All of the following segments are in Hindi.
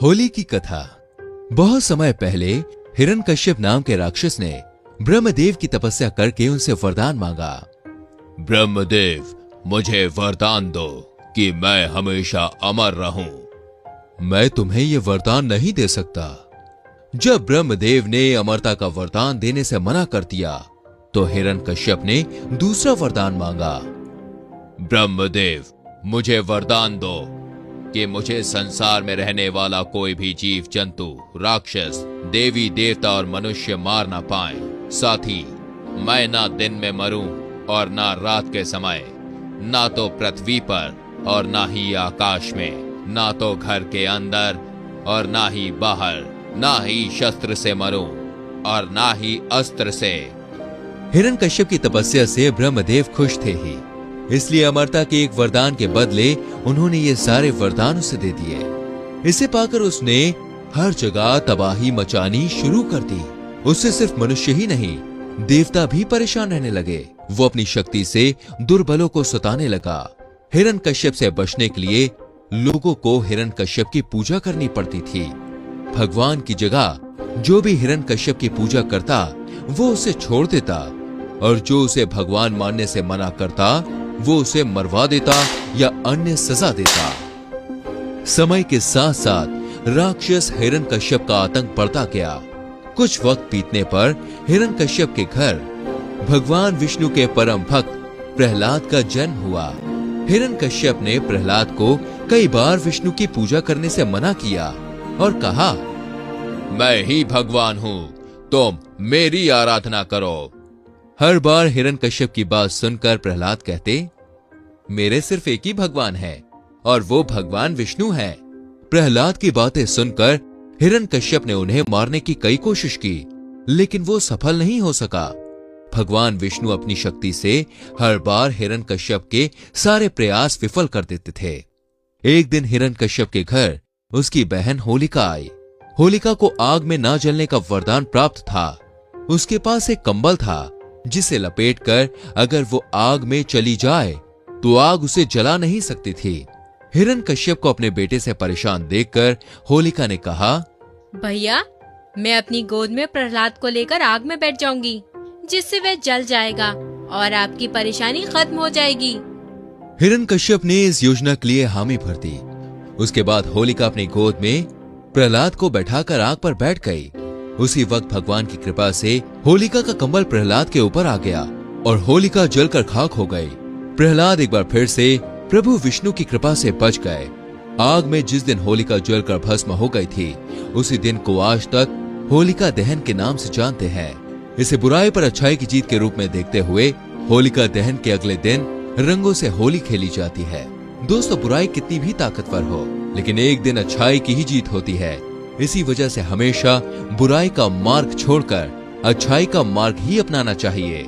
होली की कथा। बहुत समय पहले हिरण्यकश्यप नाम के राक्षस ने ब्रह्मदेव की तपस्या करके उनसे वरदान मांगा। ब्रह्मदेव, मुझे वरदान दो कि मैं हमेशा अमर रहूं। मैं तुम्हें ये वरदान नहीं दे सकता। जब ब्रह्मदेव ने अमरता का वरदान देने से मना कर दिया तो हिरण्यकश्यप ने दूसरा वरदान मांगा। ब्रह्मदेव, मुझे वरदान दो कि मुझे संसार में रहने वाला कोई भी जीव जंतु, राक्षस, देवी देवता और मनुष्य मार ना पाए। साथ ही मैं ना दिन में मरूं और ना रात के समय, ना तो पृथ्वी पर और ना ही आकाश में, ना तो घर के अंदर और ना ही बाहर, ना ही शस्त्र से मरूं और ना ही अस्त्र से। हिरण्यकश्यप की तपस्या से ब्रह्मदेव खुश थे ही, इसलिए अमरता के एक वरदान के बदले उन्होंने ये सारे वरदान उसे दे दिए। इसे पाकर उसने हर जगह तबाही मचानी शुरू कर दी। उससे सिर्फ मनुष्य ही नहीं, देवता भी परेशान रहने लगे। वो अपनी शक्ति से दुर्बलों को सताने लगा। हिरण्यकश्यप से बचने के लिए लोगों को हिरण्यकश्यप की पूजा करनी पड़ती थी। भगवान की जगह जो भी हिरण्यकश्यप की पूजा करता वो उसे छोड़ देता, और जो उसे भगवान मानने से मना करता वो उसे मरवा देता या अन्य सजा देता। समय के साथ साथ राक्षस हिरण्यकश्यप का आतंक बढ़ता गया। कुछ वक्त बीतने पर हिरण्यकश्यप के घर भगवान विष्णु के परम भक्त प्रहलाद का जन्म हुआ। हिरण्यकश्यप ने प्रहलाद को कई बार विष्णु की पूजा करने से मना किया और कहा, मैं ही भगवान हूं, तुम मेरी आराधना करो। हर बार हिरण्यकश्यप की बात सुनकर प्रहलाद कहते, मेरे सिर्फ एक ही भगवान है और वो भगवान विष्णु है। प्रहलाद की बातें सुनकर हिरण्यकश्यप ने उन्हें मारने की कई कोशिश की, लेकिन वो सफल नहीं हो सका। भगवान विष्णु अपनी शक्ति से हर बार हिरण्यकश्यप के सारे प्रयास विफल कर देते थे। एक दिन हिरण्यकश्यप के घर उसकी बहन होलिका आई। होलिका को आग में ना जलने का वरदान प्राप्त था। उसके पास एक कंबल था जिसे लपेटकर अगर वो आग में चली जाए तो आग उसे जला नहीं सकती थी। हिरण्यकश्यप को अपने बेटे से परेशान देखकर होलिका ने कहा, भैया, मैं अपनी गोद में प्रहलाद को लेकर आग में बैठ जाऊंगी, जिससे वह जल जाएगा और आपकी परेशानी खत्म हो जाएगी। हिरण्यकश्यप ने इस योजना के लिए हामी भर दी। उसके बाद होलिका अपनी गोद में प्रहलाद को बैठाकर आग पर बैठ गई। उसी वक्त भगवान की कृपा से होलिका का कंबल प्रहलाद के ऊपर आ गया और होलिका जलकर खाक हो गई। प्रहलाद एक बार फिर से प्रभु विष्णु की कृपा से बच गए। आग में जिस दिन होलिका जलकर भस्म हो गई थी, उसी दिन को आज तक होलिका दहन के नाम से जानते हैं। इसे बुराई पर अच्छाई की जीत के रूप में देखते हुए होलिका दहन के अगले दिन रंगों से होली खेली जाती है। दोस्तों, बुराई कितनी भी ताकतवर हो, लेकिन एक दिन अच्छाई की ही जीत होती है। इसी वजह से हमेशा बुराई का मार्ग छोड़कर अच्छाई का मार्ग ही अपनाना चाहिए।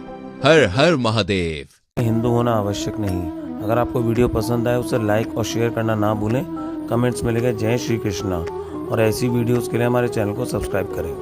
हर हर महादेव। हिंदू होना आवश्यक नहीं। अगर आपको वीडियो पसंद आए उसे लाइक और शेयर करना ना भूलें। कमेंट्स में लिखें जय श्री कृष्णा और ऐसी वीडियोस के लिए हमारे चैनल को सब्सक्राइब करें।